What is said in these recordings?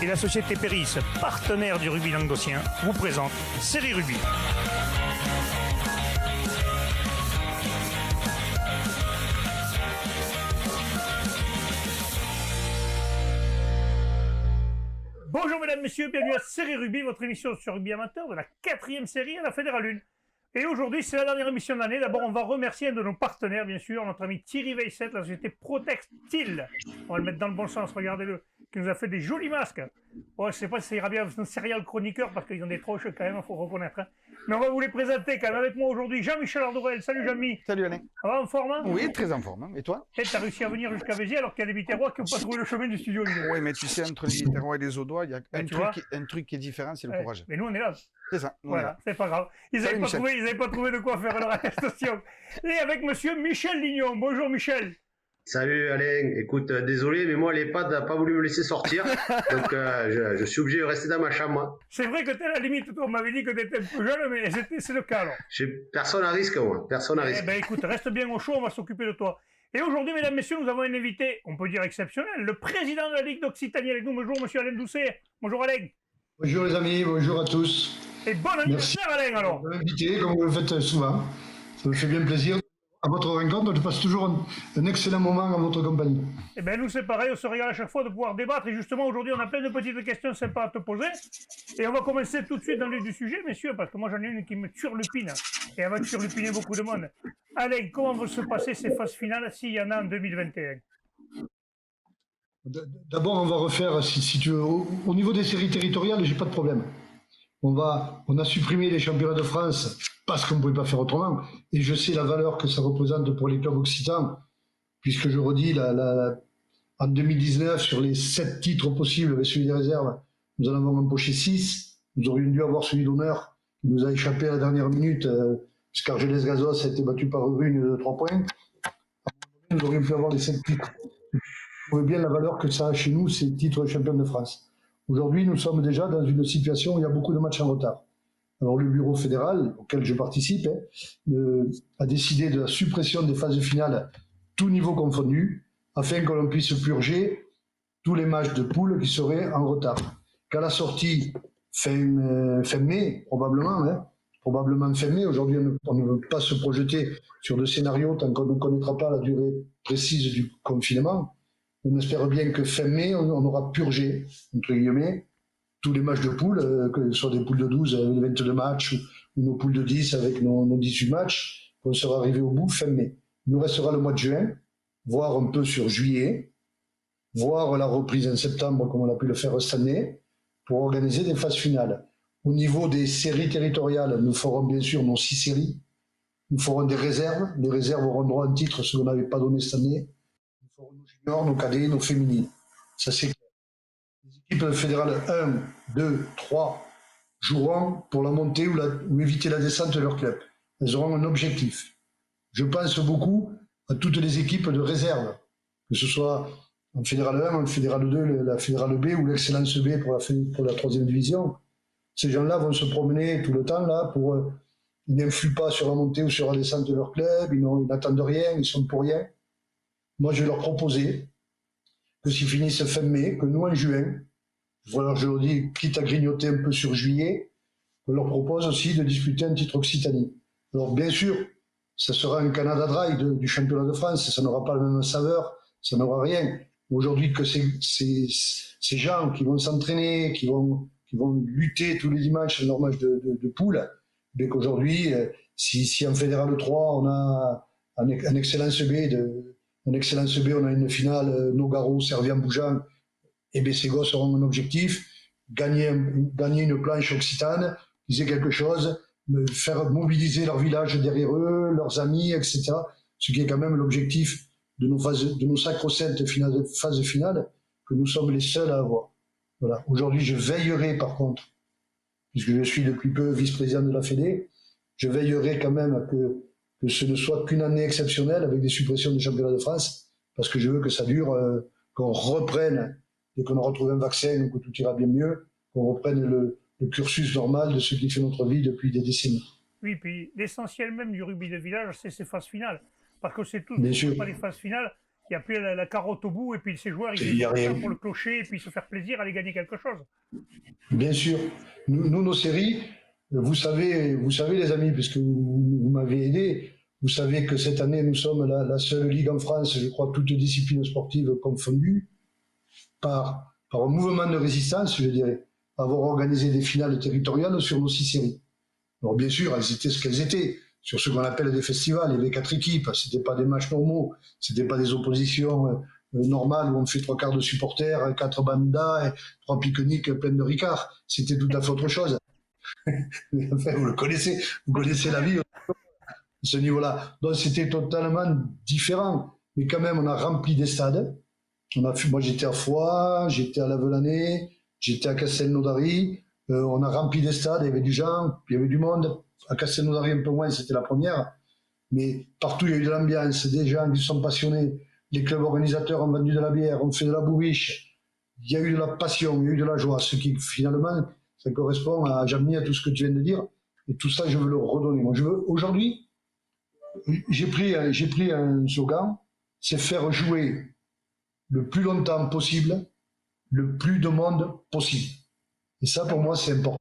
et la société Péris, partenaire du rugby languedocien, vous présente Série Rugby. Bonjour mesdames, messieurs, bienvenue à Série Rugby, votre émission sur rugby amateur de la 4e série à la Fédérale 1. Et aujourd'hui, c'est la dernière émission de l'année. D'abord, on va remercier un de nos partenaires, bien sûr, notre ami Thierry Veilset, la société Protextile. On va le mettre dans le bon sens, regardez-le, qui nous a fait des jolis masques. Bon, je ne sais pas si ça ira bien avec un serial chroniqueur, parce qu'ils ont des troches quand même, il faut reconnaître. Hein. Mais on va vous les présenter quand même avec moi aujourd'hui. Jean-Michel Ardorel. Salut Jean-Mi. Salut Alain. Ça va en forme hein? Oui, très en forme. Et toi? Et t'as réussi à venir jusqu'à Béziers alors qu'il y a des Biterrois qui n'ont pas trouvé le chemin du studio. Oui, mais tu sais, entre les Biterrois et les Audois, il y a un truc qui est différent, c'est le courage. Mais nous, on est là. C'est ça. Voilà, c'est pas grave. Ils n'avaient pas trouvé de quoi faire leur attestation. Et avec monsieur Michel Lignon. Bonjour Michel. Salut Alain, écoute, désolé, mais moi l'EHPAD n'a pas voulu me laisser sortir, donc je suis obligé de rester dans ma chambre. C'est vrai que t'es à la limite, toi on m'avait dit que t'étais un peu jeune, mais c'est le cas alors. Personne à risque, moi, personne à risque. Eh ben écoute, reste bien au chaud, on va s'occuper de toi. Et aujourd'hui, mesdames, messieurs, nous avons un invité, on peut dire exceptionnel, le président de la Ligue d'Occitanie avec nous. Bonjour monsieur Alain Doucet. Bonjour Alain. Bonjour les amis, bonjour à tous. Et bon anniversaire Alain alors. Vous m'invitez, comme vous le faites souvent. Ça me fait bien plaisir. À votre rencontre, je passe toujours un excellent moment en votre compagnie. Eh bien, nous, c'est pareil, on se régale à chaque fois de pouvoir débattre. Et justement, aujourd'hui, on a plein de petites questions sympas à te poser. Et on va commencer tout de suite dans le vif du sujet, messieurs, parce que moi, j'en ai une qui me turlupine. Et elle va turlupiner beaucoup de monde. Alain, comment vont se passer ces phases finales s'il y en a en 2021? D'abord, on va refaire, si tu veux, au niveau des séries territoriales, j'ai pas de problème. On a supprimé les championnats de France parce qu'on ne pouvait pas faire autrement. Et je sais la valeur que ça représente pour les clubs occitans, puisque je redis, en 2019, sur les 7 titres possibles avec celui des réserves, nous en avons empoché 6. Nous aurions dû avoir celui d'honneur qui nous a échappé à la dernière minute, puisqu'Argelès Gazos a été battu par Rune de 3 points. Nous aurions pu avoir les 7 titres. Vous voyez bien la valeur que ça a chez nous, ces titres de champion de France. Aujourd'hui, nous sommes déjà dans une situation où il y a beaucoup de matchs en retard. Alors, le bureau fédéral, auquel je participe, a décidé de la suppression des phases finales, tous niveaux confondus, afin que l'on puisse purger tous les matchs de poule qui seraient en retard. Qu'à la sortie, fin mai, probablement fin mai, aujourd'hui, on ne veut pas se projeter sur de scénarios tant qu'on ne connaîtra pas la durée précise du confinement. On espère bien que fin mai, on aura purgé, entre guillemets, tous les matchs de poule, que ce soit des poules de 12 avec 22 matchs ou nos poules de 10 avec nos 18 matchs, qu'on sera arrivé au bout fin mai. Il nous restera le mois de juin, voire un peu sur juillet, voire la reprise en septembre comme on a pu le faire cette année, pour organiser des phases finales. Au niveau des séries territoriales, nous ferons bien sûr nos 6 séries. Nous ferons des réserves. Les réserves auront droit à un titre, ce qu'on n'avait pas donné cette année. Nous ferons nos juniors, nos cadets, nos féminines. Ça, c'est clair. Les équipes fédérales 1, 2, 3 joueront pour la montée ou éviter la descente de leur club. Elles auront un objectif. Je pense beaucoup à toutes les équipes de réserve, que ce soit en fédérale 1, en fédérale 2, la fédérale B ou l'excellence B pour la 3e division. Ces gens-là vont se promener tout le temps là ils n'influent pas sur la montée ou sur la descente de leur club, ils n'attendent rien, ils sont pour rien. Moi, je vais leur proposer que s'ils finissent fin mai, que nous en juin, voilà, je leur dis, quitte à grignoter un peu sur juillet, on leur propose aussi de disputer un titre Occitanie. Alors bien sûr, ça sera un Canada Dry du championnat de France, ça n'aura pas la même saveur, ça n'aura rien. Aujourd'hui, que ces gens qui vont s'entraîner, qui vont lutter tous les dimanches dans leur match de poule, bien qu'aujourd'hui, si en Fédéral 3, on a en Excellence B, on a une finale Nogaro, Servien-Bougeant, et bien ces gosses auront un objectif, gagner une planche occitane, qu'ils aient quelque chose, faire mobiliser leur village derrière eux, leurs amis, etc. Ce qui est quand même l'objectif de nos sacro-saintes phases finales, que nous sommes les seuls à avoir. Voilà. Aujourd'hui, je veillerai par contre, puisque je suis depuis peu vice-président de la Fédé, je veillerai quand même à que ce ne soit qu'une année exceptionnelle avec des suppressions du championnat de France, parce que je veux que ça dure, qu'on reprenne, dès qu'on aura trouvé un vaccin ou que tout ira bien mieux, qu'on reprenne le cursus normal de ce qui fait notre vie depuis des décennies. Oui, puis l'essentiel même du rugby de village, c'est ces phases finales. Parce que c'est tout, pas les phases finales. Il n'y a plus la carotte au bout, et puis ces joueurs, Il y a ils rien. sont pour le clocher, et puis se faire plaisir, aller gagner quelque chose. Bien sûr. Nous, nos séries, vous savez les amis, puisque vous m'avez aidé, vous savez que cette année, nous sommes la seule ligue en France, je crois, toutes disciplines sportives confondues, par un mouvement de résistance, je dirais, avoir organisé des finales territoriales sur nos 6 séries. Alors bien sûr, elles étaient ce qu'elles étaient, sur ce qu'on appelle des festivals. Il y avait 4 équipes, c'était pas des matchs normaux, c'était pas des oppositions normales où on fait 3 quarts de supporters, 4 bandas et 3 pique-niques pleines de ricards. C'était tout à fait autre chose. Enfin, vous connaissez la vie à ce niveau-là. Donc c'était totalement différent. Mais quand même, on a rempli des stades. Moi, j'étais à Foix, j'étais à Lavelanet, j'étais à Castelnaudary. On a rempli des stades, il y avait du gens, il y avait du monde. À Castelnaudary, un peu moins, c'était la première. Mais partout, il y a eu de l'ambiance, des gens qui sont passionnés. Les clubs organisateurs ont vendu de la bière, ont fait de la bourriche. Il y a eu de la passion, il y a eu de la joie. Ce qui, finalement, ça correspond à Jamie, à tout ce que tu viens de dire. Et tout ça, je veux le redonner. Moi, aujourd'hui, j'ai pris un slogan, c'est faire jouer le plus longtemps possible, le plus de monde possible. Et ça, pour moi, c'est important.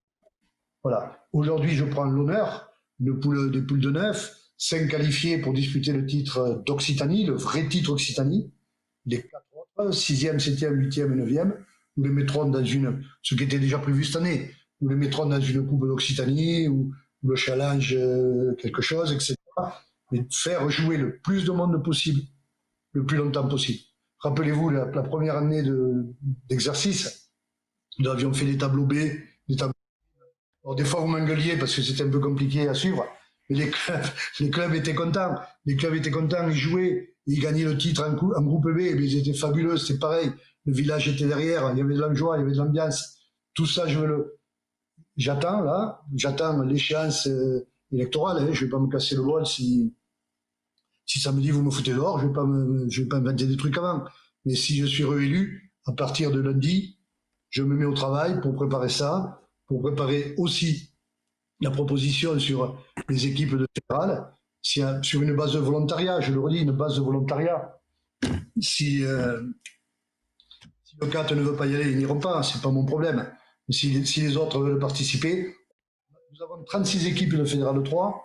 Voilà. Aujourd'hui, je prends l'honneur des poules de 9, 5 qualifiés pour disputer le titre d'Occitanie, le vrai titre Occitanie. Les 4 autres, 6e, 7e, 8e et 9e, nous les mettrons dans ce qui était déjà prévu cette année, nous les mettrons dans une coupe d'Occitanie ou le challenge quelque chose, etc. Mais faire jouer le plus de monde possible, le plus longtemps possible. Rappelez-vous, la première année d'exercice, nous avions fait des tableaux B, des tableaux. Alors, des fois, vous m'engueuliez parce que c'était un peu compliqué à suivre, mais les clubs étaient contents. Les clubs étaient contents, ils jouaient, ils gagnaient le titre en groupe B, mais ils étaient fabuleux, c'était pareil. Le village était derrière, il y avait de la joie, il y avait de l'ambiance. Tout ça, j'attends l'échéance électorale. Je ne vais pas me casser le bol si ça me dit vous me foutez dehors, je vais pas inventer des trucs avant. Mais si je suis réélu, à partir de lundi, je me mets au travail pour préparer ça, pour préparer aussi la proposition sur les équipes de fédérales, sur une base de volontariat, je le redis, une base de volontariat. Si le CAT ne veut pas y aller, ils n'iront pas, c'est pas mon problème. Mais si les autres veulent participer, nous avons 36 équipes de Fédéral 3,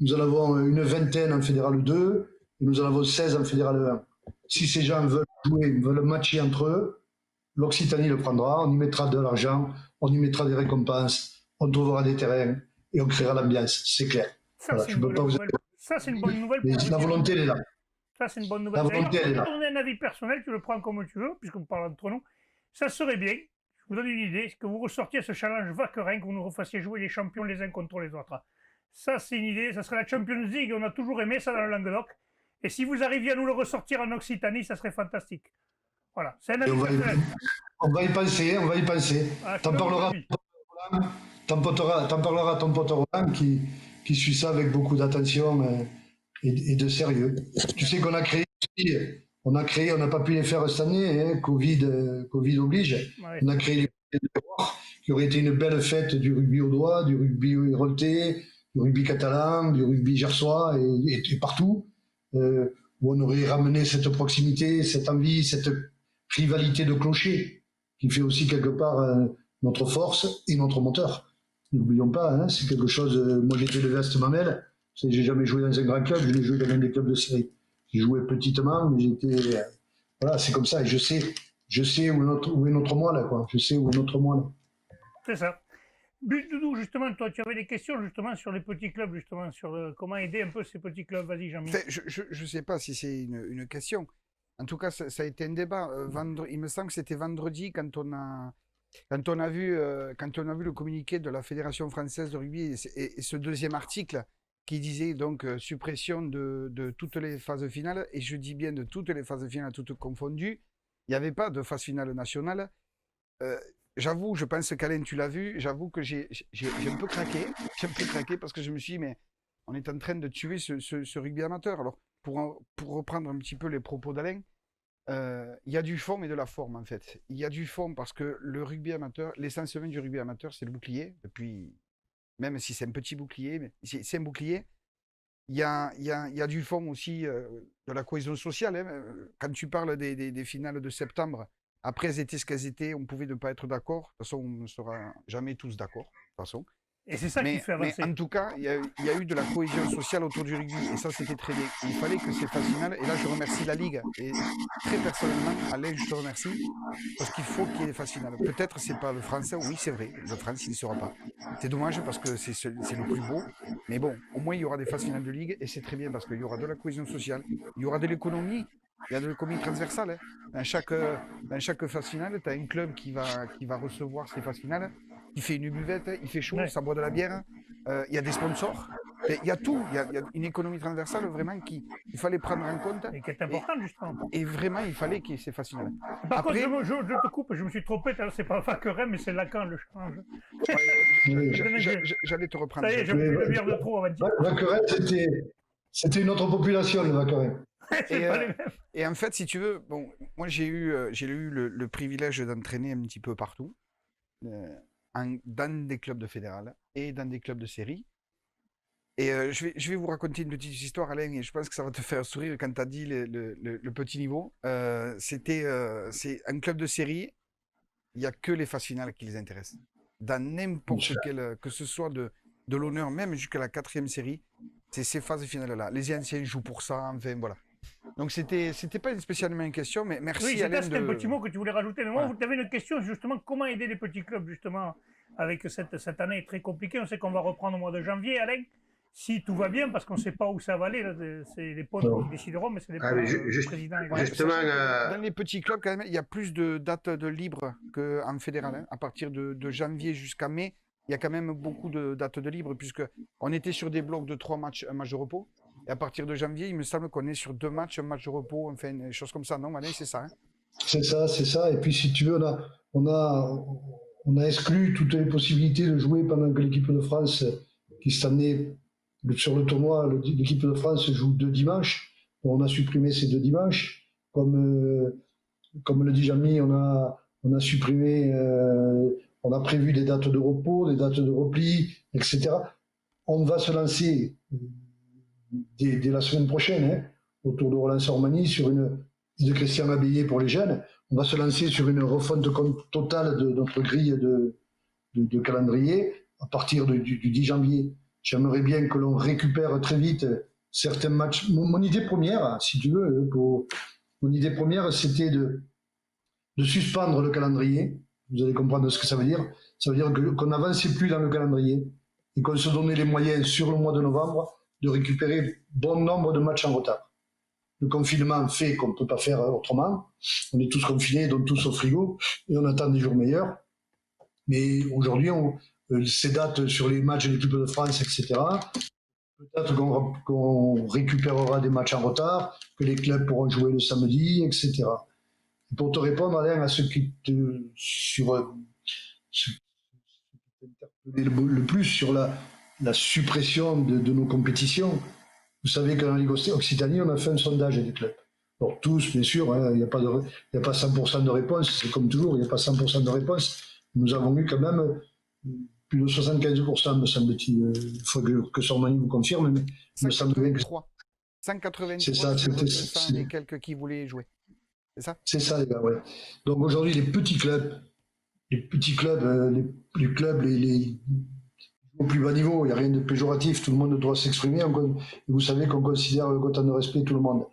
nous en avons une vingtaine en Fédéral 2, et nous en avons 16 en Fédéral 1. Si ces gens veulent jouer, veulent matcher entre eux, l'Occitanie le prendra, on y mettra de l'argent, on y mettra des récompenses, on trouvera des terrains et on créera l'ambiance, c'est clair. Ça, c'est une bonne nouvelle. Ça, c'est une bonne nouvelle. Mais la volonté, elle est là. Ça, c'est une bonne nouvelle. La volonté, elle est là. Pour donner un avis personnel, tu le prends comme tu veux, puisqu'on parle entre nous. Ça serait bien, je vous donne une idée, que vous ressortiez ce challenge Vaquerin, que vous nous refassiez jouer les champions les uns contre les autres. Ça, c'est une idée. Ça serait la Champions League. On a toujours aimé ça dans le Languedoc. Et si vous arriviez à nous le ressortir en Occitanie, ça serait fantastique. Voilà. C'est un avis personnel. On va y penser. Ah, T'en parleras à ton pote Roland qui suit ça avec beaucoup d'attention et de sérieux. Tu sais qu'on a créé, on n'a pas pu les faire cette année, hein, Covid oblige. Ouais. On a créé les qui aurait été une belle fête du rugby au doigt, du rugby héroltais, du rugby catalan, du rugby gersois et partout, où on aurait ramené cette proximité, cette envie, cette rivalité de clocher qui fait aussi quelque part notre force et notre moteur. N'oublions pas, hein, c'est quelque chose. Moi, j'étais le Veste Mamel. J'ai jamais joué dans un grand club, j'ai joué dans un des clubs de série. J'ai joué petitement, mais j'étais. Voilà, c'est comme ça. Et je sais où est notre moi là, quoi. Je sais où est notre moi là. C'est ça. Doudou, justement, toi, tu avais des questions justement sur les petits clubs, justement, sur comment aider un peu ces petits clubs. Vas-y, Jean-Michel. Je ne sais pas si c'est une question. En tout cas, ça a été un débat. Il me semble que c'était vendredi quand on a vu le communiqué de la Fédération française de rugby et ce deuxième article qui disait donc suppression de toutes les phases finales, et je dis bien de toutes les phases finales, toutes confondues. Il n'y avait pas de phase finale nationale. J'avoue, je pense qu'Alain, tu l'as vu, j'avoue que j'ai un peu craqué. J'ai un peu craqué parce que je me suis dit, mais on est en train de tuer ce rugby amateur. Alors, pour reprendre un petit peu les propos d'Alain, il y a du fond et de la forme, en fait. Il y a du fond parce que le rugby amateur, l'essence même du rugby amateur, c'est le bouclier. Depuis, même si c'est un petit bouclier, mais c'est un bouclier. il y a du fond aussi de la cohésion sociale. Hein. Quand tu parles des finales de septembre, après elles étaient ce qu'elles étaient, on pouvait ne pas être d'accord. De toute façon, on ne sera jamais tous d'accord. De toute façon. Et c'est ça qui fait Mais avancer. en tout cas, il y a eu de la cohésion sociale autour du rugby. Et ça, c'était très bien. Il fallait que ces phases finales. Et là, je remercie la Ligue. Et très personnellement, Alain, je te remercie. Parce qu'il faut qu'il y ait des phases finales. Peut-être c'est pas le français. Oui, c'est vrai. Le France, il ne sera pas. C'est dommage parce que c'est le plus beau. Mais bon, au moins, il y aura des phases finales de Ligue. Et c'est très bien parce qu'il y aura de la cohésion sociale. Il y aura de l'économie. Il y a de l'économie transversale. Hein. Dans chaque phase finale, tu as un club qui va recevoir ces phases finales. Il fait une buvette, il fait chaud, ça boit de la bière, il y a des sponsors, il y a tout, il y a une économie transversale vraiment qu'il fallait prendre en compte. Et qui est importante, justement. Et vraiment, il fallait qu'il y ait ces phases finales. Par contre, je te coupe, je me suis trompé, c'est pas Faquerem, mais c'est Lacan, le change. J'allais te reprendre. Ça y est, j'ai pris une bière de trop, on va dire. Vacquerel, c'était une autre population, le Vacquerel. Et en fait, si tu veux, bon, moi j'ai eu le privilège d'entraîner un petit peu partout. Dans des clubs de fédéral et dans des clubs de série. Et je vais vous raconter une petite histoire, Alain, et je pense que ça va te faire sourire quand tu as dit le petit niveau. C'est un club de série, il n'y a que les phases finales qui les intéressent. Dans n'importe quel, que ce soit de l'honneur, même jusqu'à la 4e série, c'est ces phases finales-là. Les anciens jouent pour ça, enfin voilà. Donc c'était pas spécialement une question, mais merci oui, Alain. C'était un petit mot que tu voulais rajouter. Mais moi, vous avez une question justement, comment aider les petits clubs justement avec cette année très compliquée. On sait qu'on va reprendre au mois de janvier, Alain. Si tout va bien, parce qu'on ne sait pas où ça va aller, c'est les potes qui décideront, mais c'est les présidents. Justement, dans les petits clubs, quand même, il y a plus de dates de libre qu'en fédéral. Hein. À partir de janvier jusqu'à mai, il y a quand même beaucoup de dates de libre, puisqu'on était sur des blocs de 3 matchs, un match de repos. Et à partir de janvier, il me semble qu'on est sur 2 matchs, un match de repos, enfin, des choses comme ça. Non, Alain, c'est ça. Hein. C'est ça. Et puis, si tu veux, on a exclu toutes les possibilités de jouer pendant que l'équipe de France, qui cette année, sur le tournoi, l'équipe de France joue 2 dimanches. On a supprimé ces 2 dimanches. Comme le dit Jean-Mi, on a supprimé, on a prévu des dates de repos, des dates de repli, etc. On va se lancer dès la semaine prochaine, autour de Roland Sormani, de Christian Abéillé pour les jeunes. On va se lancer sur une refonte totale de notre grille de calendrier à partir du 10 janvier. J'aimerais bien que l'on récupère très vite certains matchs. Mon idée première, si tu veux, mon idée première, c'était de suspendre le calendrier. Vous allez comprendre ce que ça veut dire. Ça veut dire qu'on n'avançait plus dans le calendrier et qu'on se donnait les moyens sur le mois de novembre de récupérer bon nombre de matchs en retard. Le confinement fait qu'on ne peut pas faire autrement. On est tous confinés, donc tous au frigo, et on attend des jours meilleurs. Mais aujourd'hui, ces dates sur les matchs de l'équipe de France, etc., peut-être qu'on récupérera des matchs en retard, que les clubs pourront jouer le samedi, etc. Et pour te répondre, Alain, à ce qui t'interpellait le plus sur la suppression de nos compétitions. Vous savez que dans la Ligue Occitanie, on a fait un sondage des clubs. Alors tous, bien sûr, il n'y a pas 100% de réponse, c'est comme toujours, il n'y a pas 100% de réponse. Nous avons eu quand même plus de 75%, me semble-t-il. Il faut que Sormani vous confirme, mais il me semble bien que... 183, c'est ça, et quelques qui voulaient jouer. C'est ça? C'est ça, les gars, ouais. Donc aujourd'hui, les clubs, les au plus bas niveau, il n'y a rien de péjoratif, tout le monde doit s'exprimer. Vous savez qu'on considère le quota de respect tout le monde.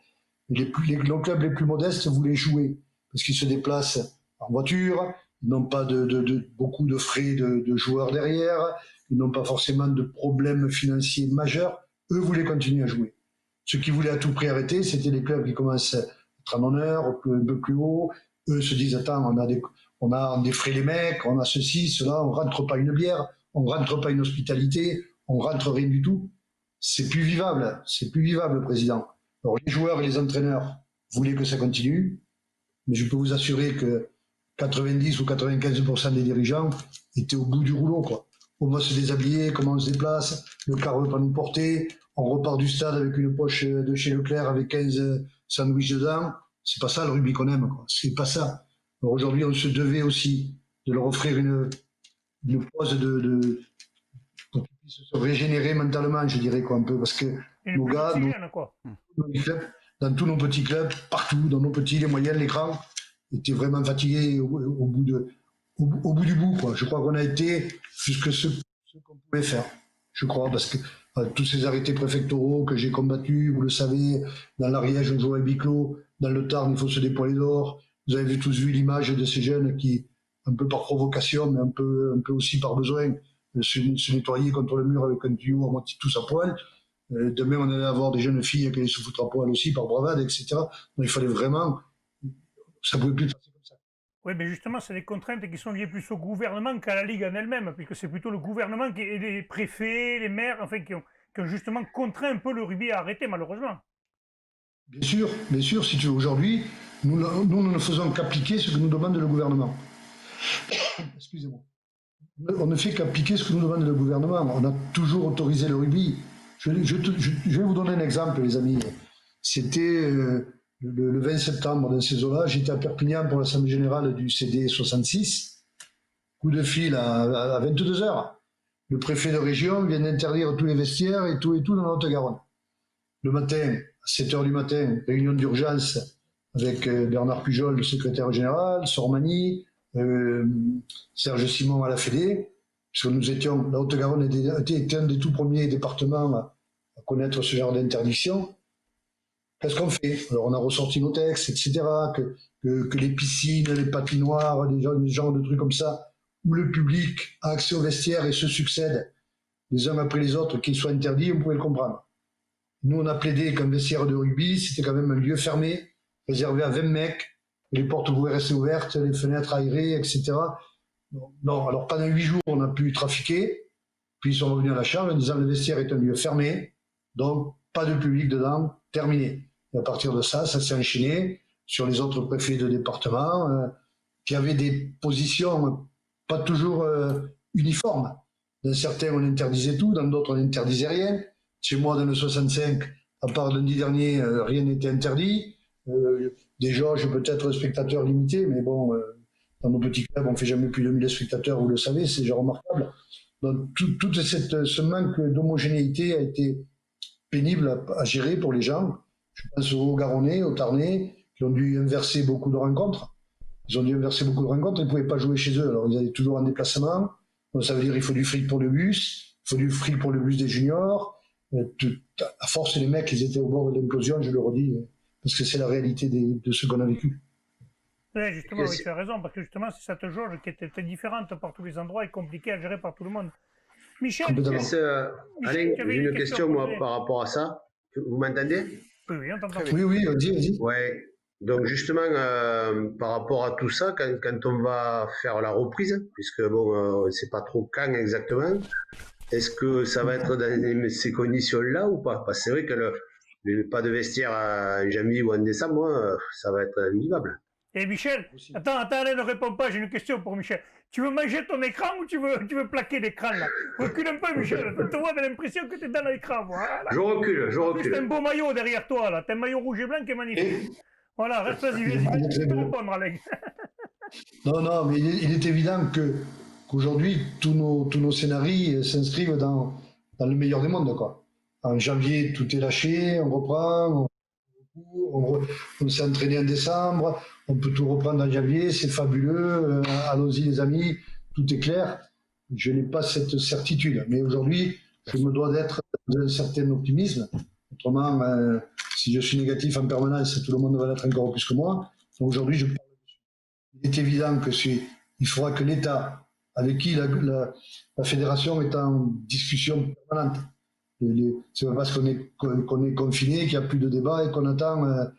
Les clubs les plus modestes voulaient jouer parce qu'ils se déplacent en voiture, ils n'ont pas beaucoup de frais de joueurs derrière, ils n'ont pas forcément de problèmes financiers majeurs. Eux voulaient continuer à jouer. Ceux qui voulaient à tout prix arrêter, c'était les clubs qui commencent à être en honneur, un peu plus haut. Eux se disent, attends, on a des frais les mecs, on a ceci, cela, on rentre pas une bière, on rentre pas une hospitalité, on rentre rien du tout. C'est plus vivable, président. Alors les joueurs et les entraîneurs voulaient que ça continue, mais je peux vous assurer que 90 ou 95% des dirigeants étaient au bout du rouleau, quoi. On va se déshabiller, comment on se déplace, le car ne veut pas nous porter, on repart du stade avec une poche de chez Leclerc avec 15 sandwichs dedans. C'est pas ça le rugby qu'on aime, quoi. C'est pas ça. Alors aujourd'hui, on se devait aussi de leur offrir une pause pour qu'ils puissent se régénérer mentalement, je dirais, quoi, un peu, parce que Une nos petite gars, sirène, quoi. dans tous nos petits clubs, partout, dans nos petits, les moyens, les grands, étaient vraiment fatigués au bout du bout, quoi. Je crois qu'on a été jusque ce qu'on pouvait faire, je crois, parce que tous ces arrêtés préfectoraux que j'ai combattus, vous le savez, dans l'Ariège, on jouait à huis clos, dans le Tarn, il faut se dépoiler dehors. Vous avez tous vu l'image de ces jeunes qui, un peu par provocation, mais un peu aussi par besoin, se nettoyer contre le mur avec un tuyau à moitié tous à poil. Demain, on allait avoir des jeunes filles qui allaient se foutre à poil aussi par bravade, etc. Donc, il fallait vraiment, ça pouvait plus passer comme ça. Oui, mais justement, c'est des contraintes qui sont liées plus au gouvernement qu'à la Ligue en elle-même, puisque c'est plutôt le gouvernement et les préfets, les maires, enfin, qui ont justement contraint un peu le rugby à arrêter, malheureusement. Bien sûr, si tu veux, aujourd'hui, nous ne faisons qu'appliquer ce que nous demande le gouvernement. Excusez-moi. On ne fait qu'appliquer ce que nous demande le gouvernement. On a toujours autorisé le rugby. Je vais vous donner un exemple, les amis. C'était le 20 septembre dans ces eaux-là. J'étais à Perpignan pour l'Assemblée générale du CD 66. Coup de fil à 22h. Le préfet de région vient d'interdire tous les vestiaires et tout dans la Haute-Garonne. Le matin, à 7h du matin, réunion d'urgence avec Bernard Pujol, le secrétaire général, Sormani, Serge Simon à la Fédé, puisque nous étions, la Haute-Garonne était un des tout premiers départements à connaître ce genre d'interdiction. Qu'est-ce qu'on fait? Alors on a ressorti nos textes, etc., que les piscines, les patinoires, des genres de trucs comme ça, où le public a accès aux vestiaires et se succèdent les uns après les autres, qu'ils soient interdits, on pouvait le comprendre. Nous, on a plaidé qu'un vestiaire de rugby, c'était quand même un lieu fermé, réservé à 20 mecs, les portes pouvaient rester ouvertes, les fenêtres aérées, etc. Non, alors pendant 8 jours, on a pu trafiquer, puis ils sont revenus à la charge en disant le vestiaire est un lieu fermé, donc pas de public dedans, terminé. Et à partir de ça s'est enchaîné sur les autres préfets de département qui avaient des positions pas toujours uniformes. Dans certains, on interdisait tout, dans d'autres, on n'interdisait rien. Chez moi, dans le 65, à part lundi dernier, rien n'était interdit. Des jauges peut-être spectateurs limités, mais bon, dans nos petits clubs, on ne fait jamais plus de 1000 spectateurs, vous le savez, c'est déjà remarquable. Donc, tout ce manque d'homogénéité a été pénible à gérer pour les gens. Je pense aux Garonnais, aux Tarnais, qui ont dû inverser beaucoup de rencontres. Ils ont dû inverser beaucoup de rencontres, ils ne pouvaient pas jouer chez eux, alors ils allaient toujours en déplacement. Donc, ça veut dire qu'il faut du fric pour le bus, il faut du fric pour le bus des juniors. À force, les mecs, ils étaient au bord de l'implosion, je le redis, parce que c'est la réalité de ce qu'on a vécu. Oui, justement, oui, tu as raison, parce que justement, c'est cette jauge qui était différente par tous les endroits et compliquée à gérer par tout le monde. Michel, Alain, j'ai une question, moi, par rapport à ça. Vous m'entendez? Oui, on t'entend. Oui, vas-y. Ouais. Donc, justement, par rapport à tout ça, quand on va faire la reprise, puisque, bon, on ne sait pas trop quand exactement, est-ce que ça va être dans ces conditions-là ou pas? Parce que c'est vrai que le pas de vestiaire en janvier ou en décembre, ça va être invivable. Et Michel, attends, Alain ne répond pas, j'ai une question pour Michel. Tu veux manger ton écran ou tu veux plaquer l'écran là? Recule un peu, Michel, je te vois, j'ai l'impression que tu es dans l'écran. Voilà. Je recule. En plus, t'as un beau maillot derrière toi là, t'as un maillot rouge et blanc qui est magnifique. Voilà, reste vas-y, tu peux répondre, Alain. Non, mais il est évident qu'aujourd'hui, tous nos scénarios s'inscrivent dans le meilleur des mondes, quoi. En janvier, tout est lâché, on reprend, on s'est entraîné en décembre, on peut tout reprendre en janvier, c'est fabuleux, allons-y les amis, tout est clair. Je n'ai pas cette certitude, mais aujourd'hui, je me dois d'être dans un certain optimisme. Autrement, si je suis négatif en permanence, tout le monde va l'être encore plus que moi. Donc aujourd'hui, je parle dessus. Il est évident il faudra que l'État, avec qui la fédération est en discussion permanente, c'est pas parce qu'on est confiné, qu'il n'y a plus de débat et qu'on attend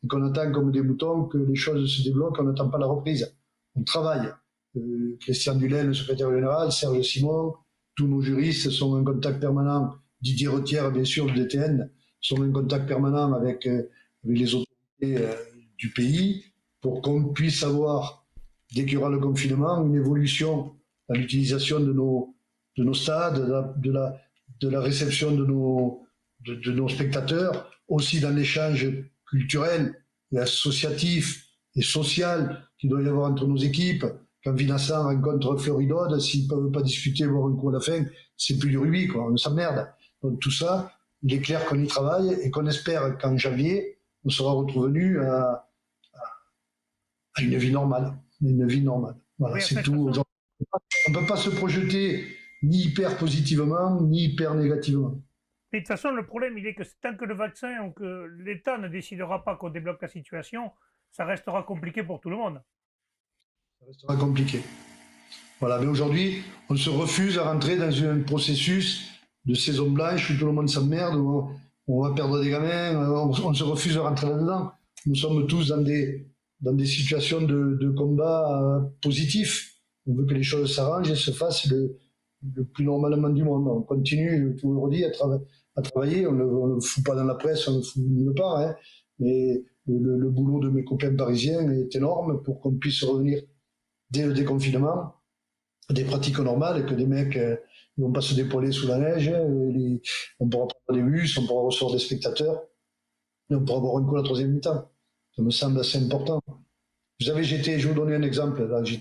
comme des moutons que les choses se débloquent, on n'attend pas la reprise. On travaille. Christian Dulain, le secrétaire général, Serge Simon, tous nos juristes sont en contact permanent. Didier Retière, bien sûr, le DTN, sont en contact permanent avec les autorités du pays pour qu'on puisse avoir, dès qu'il y aura le confinement, une évolution dans l'utilisation de nos stades, de la réception de nos spectateurs, aussi dans l'échange culturel et associatif et social qu'il doit y avoir entre nos équipes, quand Vincent rencontre Floridode, s'ils ne peuvent pas discuter, voir un coup à la fin, c'est plus du rugby, quoi. On s'emmerde. Donc tout ça, il est clair qu'on y travaille et qu'on espère qu'en janvier, on sera revenu à une vie normale. Une vie normale. Voilà, Oui, c'est tout. On ne peut pas se projeter ni hyper positivement, ni hyper négativement. Mais de toute façon, le problème, il est que tant que le vaccin ou que l'État ne décidera pas qu'on débloque la situation, ça restera compliqué pour tout le monde. Ça restera compliqué. Voilà, mais aujourd'hui, on se refuse à rentrer dans un processus de saison blanche où tout le monde s'emmerde, où on va perdre des gamins, on se refuse à rentrer là-dedans. Nous sommes tous dans des situations de combat positifs. On veut que les choses s'arrangent et se fassent le plus normalement du monde. On continue, tout le redis, à travailler. On ne le fout pas dans la presse, on ne le fout nulle part. Hein. Mais le boulot de mes copains parisiens est énorme pour qu'on puisse revenir dès le déconfinement à des pratiques normales et que des mecs ne vont pas se dépauler sous la neige. On pourra prendre des bus, on pourra recevoir des spectateurs et on pourra avoir un coup à la troisième mi-temps. Ça me semble assez important. Vous savez, je vais vous donner un exemple. Là, je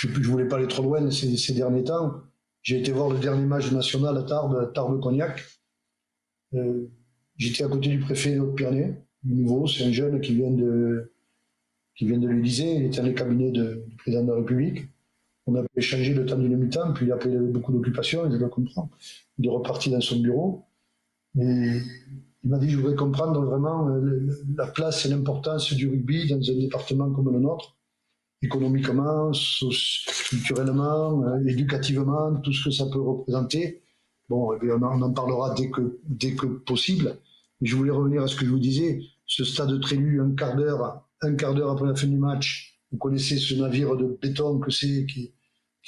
voulais pas aller trop loin ces derniers temps. J'ai été voir le dernier match national à Tarbes-Cognac. J'étais à côté du préfet de Haute-Pyrénées, nouveau, c'est un jeune qui vient de l'Élysée, il était dans les cabinets du président de la République. On a pu échanger le temps d'une mi-temps, puis après il avait beaucoup d'occupations, je le comprends. Il est reparti dans son bureau. Et il m'a dit, je voudrais comprendre vraiment la place et l'importance du rugby dans un département comme le nôtre, économiquement, culturellement, éducativement, tout ce que ça peut représenter. Bon, eh bien, on en parlera dès que possible. Mais je voulais revenir à ce que je vous disais. Ce stade Trélu, un quart d'heure après la fin du match, vous connaissez ce navire de béton que c'est, qui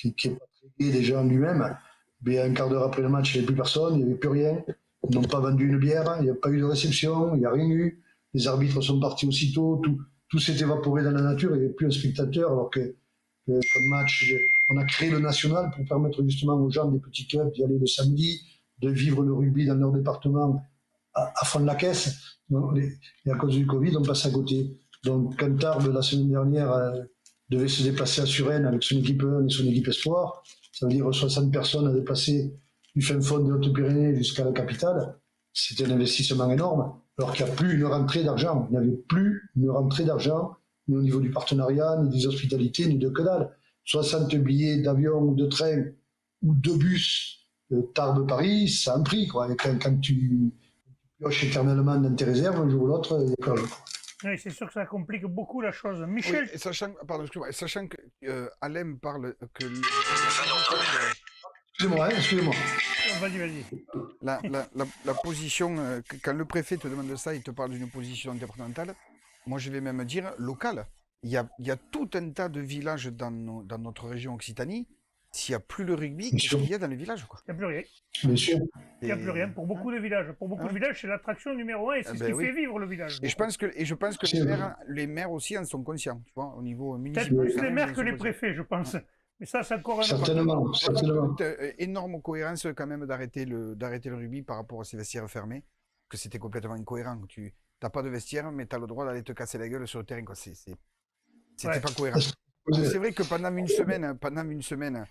est pas très gai déjà en lui-même. Mais un quart d'heure après le match, il n'y avait plus personne, il n'y avait plus rien. Ils n'ont pas vendu une bière, il n'y a pas eu de réception, il n'y a rien eu. Les arbitres sont partis aussitôt, tout s'est évaporé dans la nature, il n'y avait plus un spectateur, alors que comme match, on a créé le national pour permettre justement aux gens des petits clubs d'y aller le samedi, de vivre le rugby dans leur département à fond de la caisse. Et à cause du Covid, on passe à côté. Donc, quand Tarbes, la semaine dernière, devait se déplacer à Suresnes avec son équipe 1 et son équipe Espoir, ça veut dire 60 personnes à déplacer du fin fond des Hautes-Pyrénées jusqu'à la capitale, c'était un investissement énorme, alors qu'il n'y a plus une rentrée d'argent. Il n'y avait plus une rentrée d'argent, ni au niveau du partenariat, ni des hospitalités, ni de que dalle. 60 billets d'avion ou de train ou de bus Tarbes-Paris, ça a un prix, quoi. Et quand tu pioches éternellement dans tes réserves, un jour ou l'autre, il y a plus rien. Oui, c'est sûr que ça complique beaucoup la chose. Michel. Oui, sachant que Alain parle que. Excusez-moi. Vas-y. La position, quand le préfet te demande ça, il te parle d'une position départementale. Moi, je vais même dire locale. Il y a tout un tas de villages dans notre région Occitanie. S'il n'y a plus le rugby, qu'est-ce qu'il y a dans les villages, quoi? Il n'y a plus rien. Bien sûr. Il n'y a plus rien pour beaucoup de villages. Pour beaucoup de villages, c'est l'attraction numéro 1 et c'est ce qui fait vivre le village. Et je pense que les maires aussi en sont conscients, tu vois, au niveau Peut-être municipal. plus les maires que les préfets, je pense. Mais ça, c'est encore un Certainement. Énorme cohérence quand même d'arrêter le rugby par rapport à ces vestiaires fermés, que c'était complètement incohérent. Tu n'as pas de vestiaire, mais tu as le droit d'aller te casser la gueule sur le terrain, quoi. C'était pas cohérent. C'est vrai que pendant une semaine,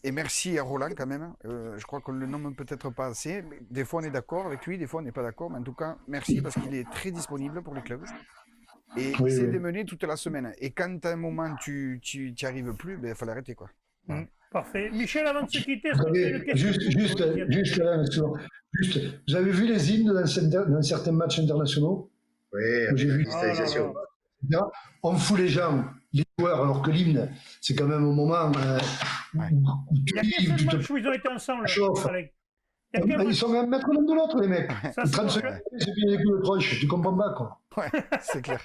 et merci à Roland quand même, je crois qu'on le nomme peut-être pas assez, mais des fois on est d'accord avec lui, des fois on n'est pas d'accord, mais en tout cas merci parce qu'il est très disponible pour les clubs et c'est démené toute la semaine, et quand à un moment tu n'y arrives plus, il fallait arrêter, quoi. Parfait. Michel, avant de se quitter, est-ce que tu as une question? Juste, vous avez vu les hymnes dans certains matchs internationaux? Oui, j'ai vu digitalisation. On fout les gens, les joueurs, alors que l'hymne, c'est quand même un moment où tu livres, tu te... où ils ont été ensemble. Ils sont même maîtres l'un de l'autre, les mecs. 30 secondes, c'est bien les coups de croche, tu comprends pas, quoi. Ouais, c'est clair.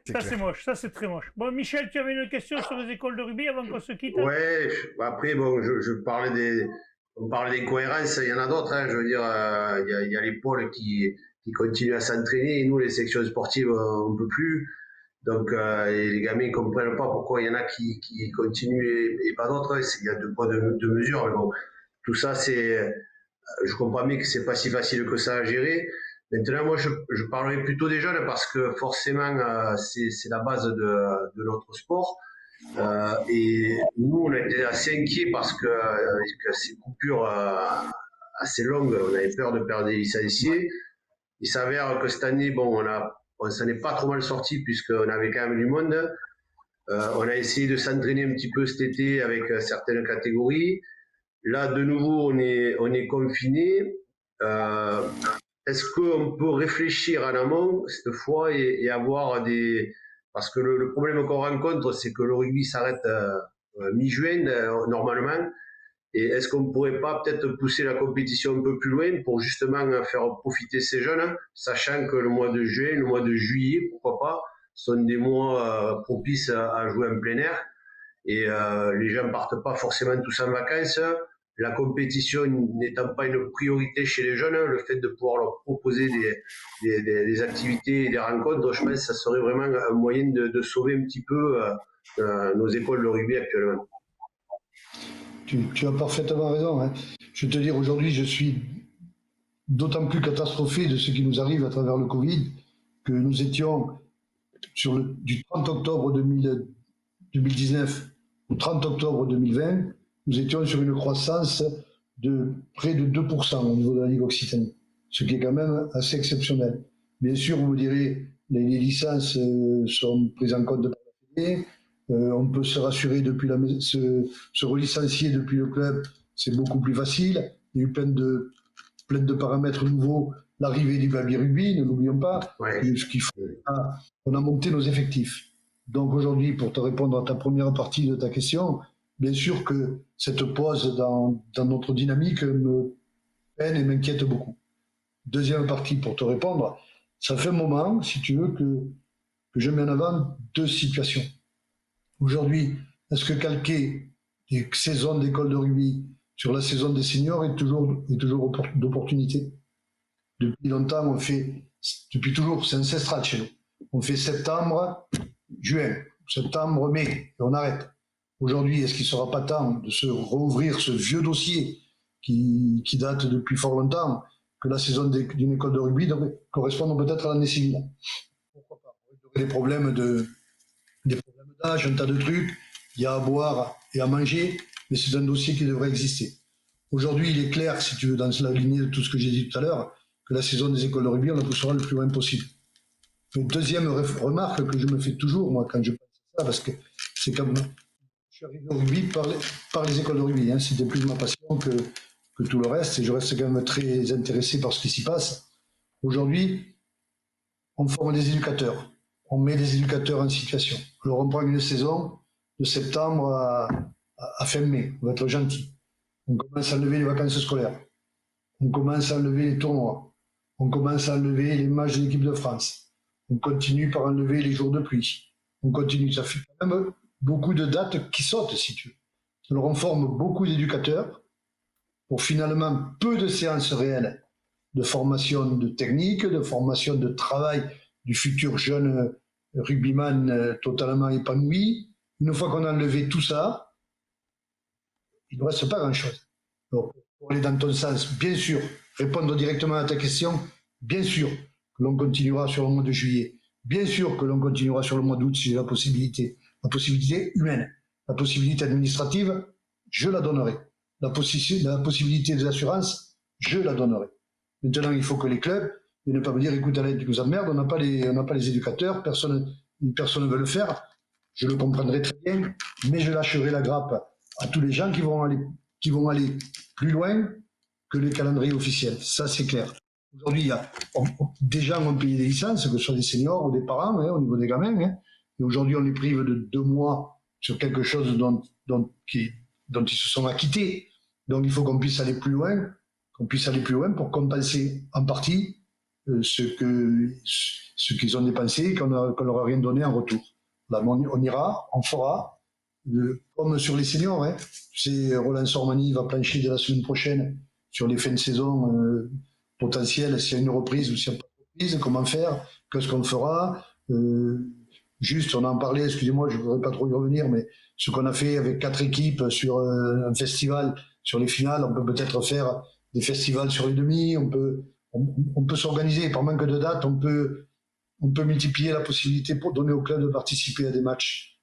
Ça, c'est moche, ça, c'est très moche. Bon, Michel, tu avais une question sur les écoles de rugby avant qu'on se quitte? Ouais, après, bon, on parlait d'incohérences, il y en a d'autres, hein, je veux dire, il y a les pôles qui continuent à s'entraîner, et nous, les sections sportives, on ne peut plus. Donc, et les gamins ne comprennent pas pourquoi il y en a qui continuent et pas d'autres. Il y a deux poids, deux mesures. Mais bon, tout ça, je comprends bien que c'est pas si facile que ça à gérer. Maintenant, moi, je parlerai plutôt des jeunes parce que forcément, c'est la base de notre sport. Et nous, on a été assez inquiets parce que avec ces coupures assez longues, on avait peur de perdre des licenciés. Il s'avère que cette année, bon, on s'en est pas trop mal sorti puisqu'on avait quand même du monde. On a essayé de s'entraîner un petit peu cet été avec certaines catégories. Là, de nouveau, on est confiné. Euh, Est-ce qu'on peut réfléchir en amont cette fois et avoir des... Parce que le problème qu'on rencontre, c'est que le rugby s'arrête mi-juin normalement. Et est-ce qu'on ne pourrait pas peut-être pousser la compétition un peu plus loin pour justement faire profiter ces jeunes, sachant que le mois de juin, le mois de juillet, pourquoi pas, sont des mois propices à jouer en plein air. Et les gens ne partent pas forcément tous en vacances. La compétition n'étant pas une priorité chez les jeunes, le fait de pouvoir leur proposer des activités et des rencontres, je pense que ça serait vraiment un moyen de sauver un petit peu nos écoles de rugby actuellement. Tu as parfaitement raison. Hein. Je vais te dire, aujourd'hui, je suis d'autant plus catastrophé de ce qui nous arrive à travers le Covid que nous étions du 30 octobre 2019 au 30 octobre 2020, nous étions sur une croissance de près de 2% au niveau de la Ligue Occitanie, ce qui est quand même assez exceptionnel. Bien sûr, vous me direz, les licences sont prises en compte par la Fédé. On peut se rassurer depuis se relicencier depuis le club, c'est beaucoup plus facile. Il y a eu plein de paramètres nouveaux. L'arrivée du baby rugby, ne l'oublions pas. Ouais. Ce qu'il faut, on a monté nos effectifs. Donc aujourd'hui, pour te répondre à ta première partie de ta question, bien sûr que cette pause dans notre dynamique me peine et m'inquiète beaucoup. Deuxième partie, pour te répondre, ça fait un moment, si tu veux, que je mets en avant deux situations. Aujourd'hui, est-ce que calquer les saisons d'école de rugby sur la saison des seniors est toujours d'opportunité? Depuis longtemps, depuis toujours, c'est ancestral chez nous. On fait septembre, juin, septembre, mai, et on arrête. Aujourd'hui, est-ce qu'il ne sera pas temps de se rouvrir ce vieux dossier qui date depuis fort longtemps, que la saison d'une école de rugby corresponde peut-être à l'année civile? Pourquoi pas? Des problèmes d'âge, un tas de trucs, il y a à boire et à manger, mais c'est un dossier qui devrait exister. Aujourd'hui, il est clair, si tu veux, dans la lignée de tout ce que j'ai dit tout à l'heure, que la saison des écoles de rugby, on la poussera le plus loin possible. Une deuxième remarque que je me fais toujours, moi, quand je pense à ça, parce que c'est comme je suis arrivé au rugby par les écoles de rugby, hein, c'était plus ma passion que tout le reste, et je reste quand même très intéressé par ce qui s'y passe. Aujourd'hui, on forme des éducateurs, on met des éducateurs en situation. Alors on prend une saison de septembre à fin mai, on va être gentil. On commence à enlever les vacances scolaires, on commence à enlever les tournois, on commence à enlever les matchs de l'équipe de France, on continue par enlever les jours de pluie, on continue, ça fait quand même beaucoup de dates qui sautent, si tu veux. Alors on forme beaucoup d'éducateurs pour finalement peu de séances réelles de formation de technique, de formation de travail du futur jeune rugbyman totalement épanoui. Une fois qu'on a enlevé tout ça, il ne reste pas grand-chose. Donc, pour aller dans ton sens, bien sûr, répondre directement à ta question, bien sûr que l'on continuera sur le mois de juillet, bien sûr que l'on continuera sur le mois d'août si j'ai la possibilité humaine, la possibilité administrative, je la donnerai. La possibilité de l'assurance, je la donnerai. Maintenant, il faut que les clubs, et ne pas me dire, écoute, Alain, tu nous emmerdes, on n'a pas les éducateurs, personne ne veut le faire. Je le comprendrai très bien, mais je lâcherai la grappe à tous les gens qui vont aller plus loin que les calendriers officiels. Ça, c'est clair. Aujourd'hui, il y a des gens ont payé des licences, que ce soit des seniors ou des parents, hein, au niveau des gamins. Hein, et aujourd'hui, on les prive de 2 mois sur quelque chose dont ils se sont acquittés. Donc, il faut qu'on puisse aller plus loin, pour compenser en partie ce qu'ils ont dépensé et qu'on leur a rien donné en retour. Là, on ira, on fera, comme sur les seniors. Hein. Tu sais, Roland Sormani va plancher dès la semaine prochaine sur les fins de saison potentielles, s'il y a une reprise ou s'il n'y a pas de reprise, comment faire, qu'est-ce qu'on fera. Juste, on en parlait, excusez-moi, je ne voudrais pas trop y revenir, mais ce qu'on a fait avec 4 équipes sur un festival, sur les finales, on peut peut-être faire des festivals sur les demi, on on peut s'organiser. Par manque de date, on peut multiplier la possibilité pour donner au club de participer à des matchs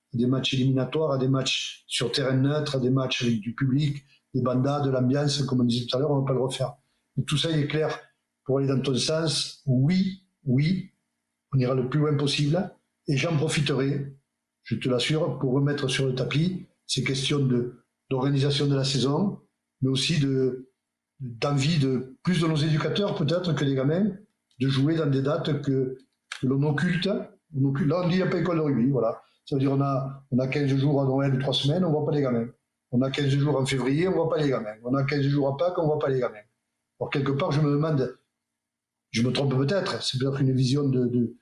éliminatoires, à des matchs sur terrain neutre, à des matchs avec du public, des bandas, de l'ambiance, comme on disait tout à l'heure, on ne va pas le refaire. Mais tout ça, il est clair, pour aller dans ton sens, oui, on ira le plus loin possible, et j'en profiterai, je te l'assure, pour remettre sur le tapis ces questions d'organisation de la saison, mais aussi d'envie de plus de nos éducateurs peut-être que des gamins, de jouer dans des dates que l'on occulte. Là, on dit il n'y a pas école de rugby, voilà. Ça veut dire on a 15 jours à Noël, 3 semaines, on ne voit pas les gamins. On a 15 jours en février, on ne voit pas les gamins. On a 15 jours à Pâques, on ne voit pas les gamins. Alors quelque part, je me demande, je me trompe peut-être, c'est peut-être une vision de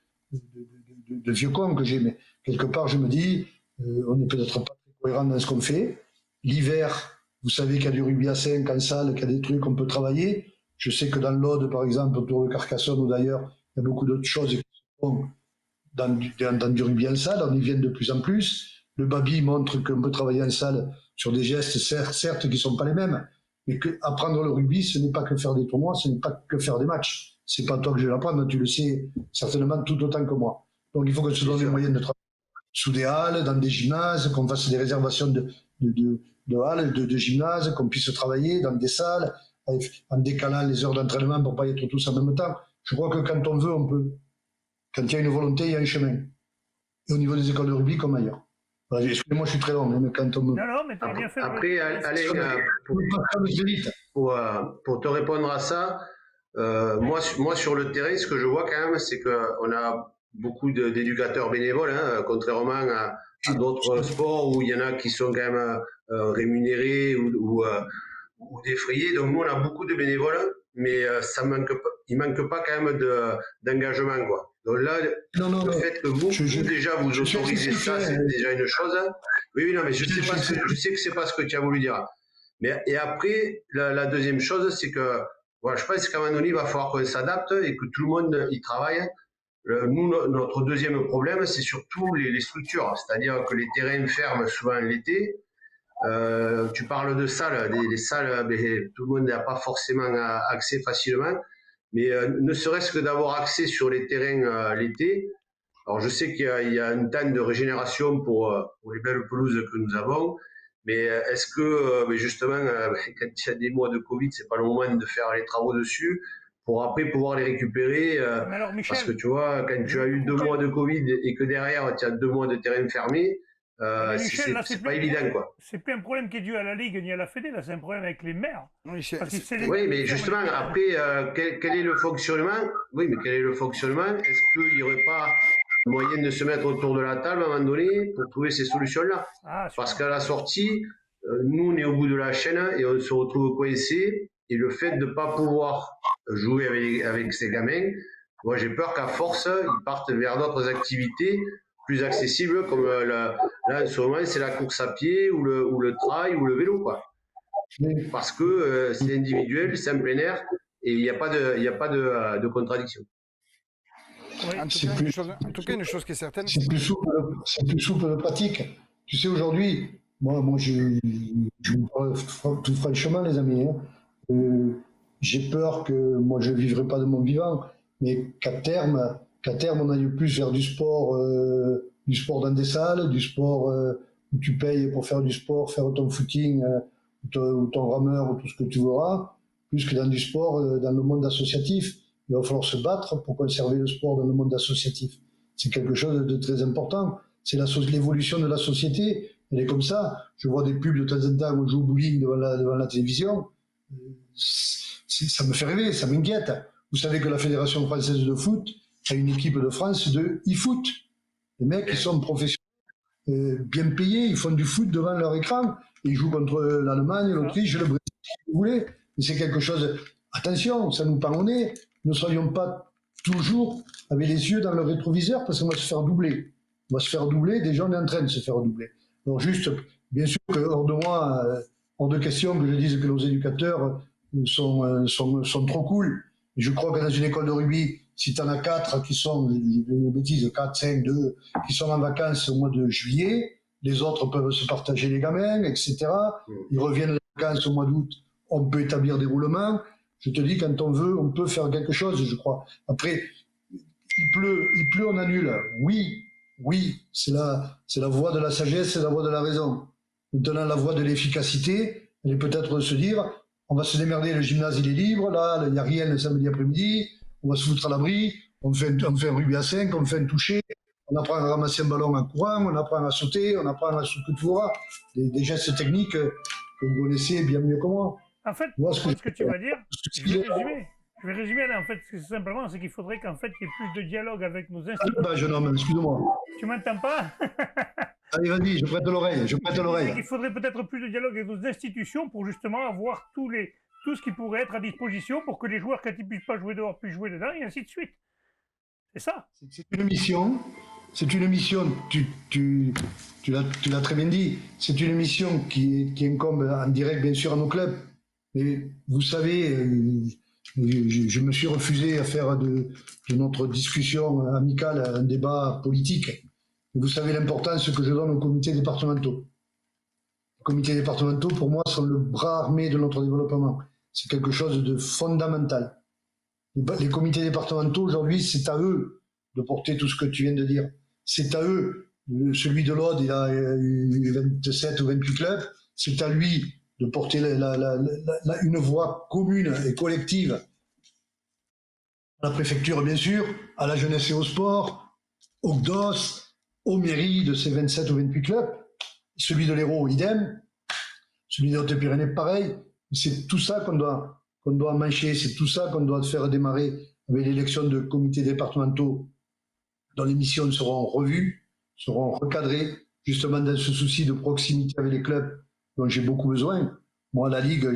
vieux con que j'ai, mais quelque part, je me dis, on n'est peut-être pas très cohérent dans ce qu'on fait. L'hiver, vous savez qu'il y a du rugby à 5 en salle, qu'il y a des trucs qu'on peut travailler. Je sais que dans l'Aude, par exemple, autour de Carcassonne ou d'ailleurs, il y a beaucoup d'autres choses qui se font dans du rugby en salle. On y vient de plus en plus. Le Babi montre qu'on peut travailler en salle sur des gestes, certes, qui ne sont pas les mêmes, mais apprendre le rugby, ce n'est pas que faire des tournois, ce n'est pas que faire des matchs. C'est pas toi que je vais l'apprendre, tu le sais certainement tout autant que moi. Donc il faut qu'on se donne les moyens de travailler sous des halles, dans des gymnases, qu'on fasse des réservations de halles, de gymnases, qu'on puisse travailler dans des salles, en décalant les heures d'entraînement pour ne pas être tous en même temps. Je crois que quand on veut, on peut. Quand il y a une volonté, il y a un chemin. Et au niveau des écoles de rugby, comme ailleurs. Voilà, excusez-moi, je suis très long, mais quand on me... Non, mais t'as bien fait. Après, Alain, pour te répondre à ça, moi sur le terrain, ce que je vois quand même, c'est qu'on a beaucoup d'éducateurs bénévoles, hein, contrairement à d'autres sports où il y en a qui sont quand même rémunérés ou défrayés. Donc nous, on a beaucoup de bénévoles, mais il manque pas quand même d'engagement, quoi. Donc là, le fait que vous déjà vous autorisez ça, c'est déjà une chose. Oui, non, mais je sais que c'est pas ce que tu as voulu dire. Et après, la deuxième chose, c'est que voilà, je pense qu'à un moment donné, il va falloir qu'on s'adapte et que tout le monde y travaille. Nous, notre deuxième problème, c'est surtout les structures, c'est-à-dire que les terrains ferment souvent l'été. Tu parles de salles, les salles, tout le monde n'a pas forcément accès facilement, mais ne serait-ce que d'avoir accès sur les terrains l'été. Alors je sais qu'il y a une temps de régénération pour les belles pelouses que nous avons, mais est-ce que justement, quand il y a des mois de Covid, c'est pas le moment de faire les travaux dessus pour après pouvoir les récupérer Alors, Michel, parce que tu vois, quand tu as eu 2 mois de Covid et que derrière tu as 2 mois de terrain fermé, Michel, c'est pas évident, quoi. C'est plus un problème qui est dû à la Ligue ni à la Fédé, là, c'est un problème avec les maires. Oui, mais justement, après, quel est le fonctionnement? Oui, mais quel est le fonctionnement? Est-ce qu'il n'y aurait pas moyen de se mettre autour de la table à un moment donné pour trouver ces solutions-là? Parce qu'à la sortie, nous, on est au bout de la chaîne et on se retrouve coincé. Et le fait de ne pas pouvoir jouer avec ces gamins, moi, j'ai peur qu'à force, ils partent vers d'autres activités plus accessibles, comme là en ce moment, c'est la course à pied ou le trail ou le vélo, quoi. Parce que c'est individuel, c'est en plein air et il n'y a pas de contradiction. Oui. En tout cas, une chose qui est certaine, c'est plus souple de pratique. Tu sais, aujourd'hui, moi je vous parle tout franchement, les amis, j'ai peur que moi je ne vivrai pas de mon vivant, mais qu'à terme on aille plus vers du sport dans des salles, du sport où tu payes pour faire du sport, faire ton footing, ou ton rameur, ou tout ce que tu voudras, plus que dans du sport dans le monde associatif. Il va falloir se battre pour conserver le sport dans le monde associatif. C'est quelque chose de très important. C'est l'évolution de la société. Elle est comme ça. Je vois des pubs de temps en temps où on joue au bowling devant la télévision. Ça me fait rêver, ça m'inquiète. Vous savez que la Fédération française de foot a une équipe de France de e-foot. Les mecs, ils sont professionnels, bien payés, ils font du foot devant leur écran. Ils jouent contre l'Allemagne, l'Autriche, le Brésil, si vous voulez. Mais c'est quelque chose... Attention, ça nous pend au nez. Ne soyons pas toujours avec les yeux dans le rétroviseur parce qu'on va se faire doubler. On va se faire doubler, déjà on est en train de se faire doubler. Donc juste, bien sûr que hors de moi, hors de question que je dise que nos éducateurs sont trop cool. Et je crois que dans une école de rugby, si tu en as 4 qui sont, les bêtises, 4, 5, 2, qui sont en vacances au mois de juillet, les autres peuvent se partager les gamins, etc. Ils reviennent de vacances au mois d'août, on peut établir des roulements. Je te dis, quand on veut, on peut faire quelque chose, je crois. Après, il pleut, on annule. Oui, c'est la voie de la sagesse, c'est la voie de la raison. Maintenant, la voie de l'efficacité, elle est peut-être de se dire, on va se démerder, le gymnase il est libre, là, il n'y a rien le samedi après-midi, on va se foutre à l'abri, on fait un rugby à 5, on fait un toucher, on apprend à ramasser un ballon en courant, on apprend à sauter, on apprend à sauter tout droit, des gestes techniques que vous connaissez bien mieux que moi. En fait, Moi, ce que tu vas dire, je vais résumer là, en fait, c'est simplement, c'est qu'il faudrait qu'en fait, il y ait plus de dialogue avec nos institutions. Bah, jeune homme, excuse-moi. Tu m'entends pas? Allez, vas-y, je prête l'oreille, Il faudrait peut-être plus de dialogue avec nos institutions pour justement avoir tout ce qui pourrait être à disposition pour que les joueurs, quand ils ne puissent pas jouer dehors, puissent jouer dedans, et ainsi de suite. C'est ça. C'est une mission, tu l'as très bien dit, c'est une mission qui incombe en direct, bien sûr, à nos clubs. Mais vous savez, je me suis refusé à faire de notre discussion amicale un débat politique. Et vous savez l'importance que je donne aux comités départementaux. Les comités départementaux, pour moi, sont le bras armé de notre développement. C'est quelque chose de fondamental. Les comités départementaux, aujourd'hui, c'est à eux de porter tout ce que tu viens de dire. C'est à eux. Celui de l'Aude, il a 27 ou 28 clubs. C'est à lui de porter une voix commune et collective à la préfecture, bien sûr, à la jeunesse et au sport, au GDOS, aux mairies de ces 27 ou 28 clubs. Celui de l'Hérault, idem. Celui de Haute-Pyrénées, pareil. C'est tout ça qu'on doit mancher, c'est tout ça qu'on doit faire démarrer avec l'élection de comités départementaux dont les missions seront revues, seront recadrées, justement dans ce souci de proximité avec les clubs dont j'ai beaucoup besoin. Moi, la Ligue,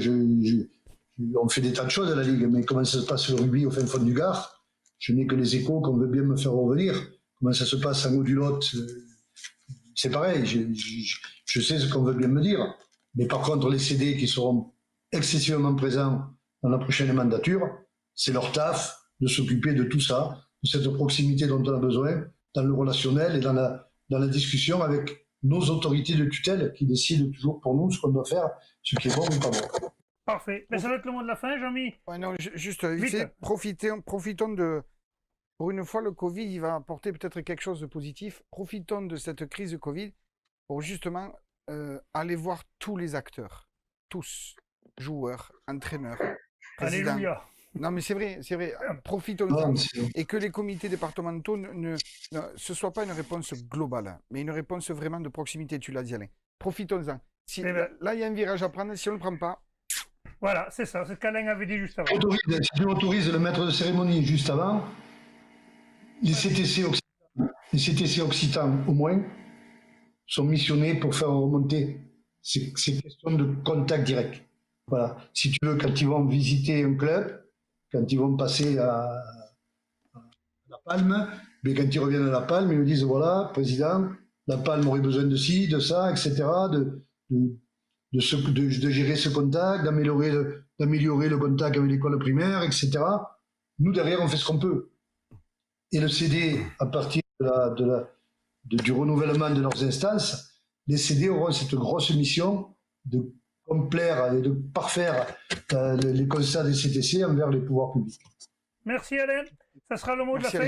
on fait des tas de choses à la Ligue, mais comment ça se passe le rugby au fin fond du Gard, je n'ai que les échos qu'on veut bien me faire revenir. Comment ça se passe en haut du Lot, c'est pareil, je sais ce qu'on veut bien me dire. Mais par contre, les CD qui seront excessivement présents dans la prochaine mandature, c'est leur taf de s'occuper de tout ça, de cette proximité dont on a besoin, dans le relationnel et dans la discussion avec nos autorités de tutelle qui décident toujours pour nous ce qu'on doit faire, ce qui est bon ou pas bon. Parfait. Mais ça va être le mot de la fin, Jean-Mi. Ouais, non, juste, profitons de... Pour une fois, le Covid, il va apporter peut-être quelque chose de positif. Profitons de cette crise de Covid pour justement aller voir tous les acteurs. Tous. Joueurs, entraîneurs, présidents. Alléluia. Non, mais c'est vrai. Profitons-en. Et que les comités départementaux ce soit pas une réponse globale, mais une réponse vraiment de proximité, tu l'as dit, Alain. Profitons-en. Là, il y a un virage à prendre. Si on ne le prend pas... Voilà, c'est ça. C'est ce qu'Alain avait dit juste avant. Si tu autorises le maître de cérémonie juste avant, les CTC Occitans, au moins, sont missionnés pour faire remonter ces questions de contact direct. Voilà. Si tu veux, quand ils vont visiter un club, quand ils vont passer à La Palme, mais quand ils reviennent à La Palme, ils me disent, voilà, président, La Palme aurait besoin de ci, de ça, etc., de gérer ce contact, d'améliorer le contact avec l'école primaire, etc. Nous, derrière, on fait ce qu'on peut. Et le CD, à partir du renouvellement de leurs instances, les CD auront cette grosse mission de complaire et de parfaire les constats des CTC envers les pouvoirs publics. Merci Alain, ça sera le mot de la fin.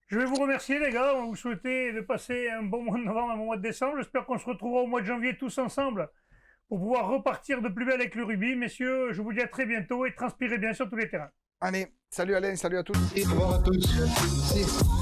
Je vais vous remercier les gars, on va vous souhaiter de passer un bon mois de novembre, un bon mois de décembre. J'espère qu'on se retrouvera au mois de janvier tous ensemble pour pouvoir repartir de plus belle avec le rugby. Messieurs, je vous dis à très bientôt et transpirez bien sur tous les terrains. Allez, salut Alain, salut à tous. Et au revoir à tous. Merci.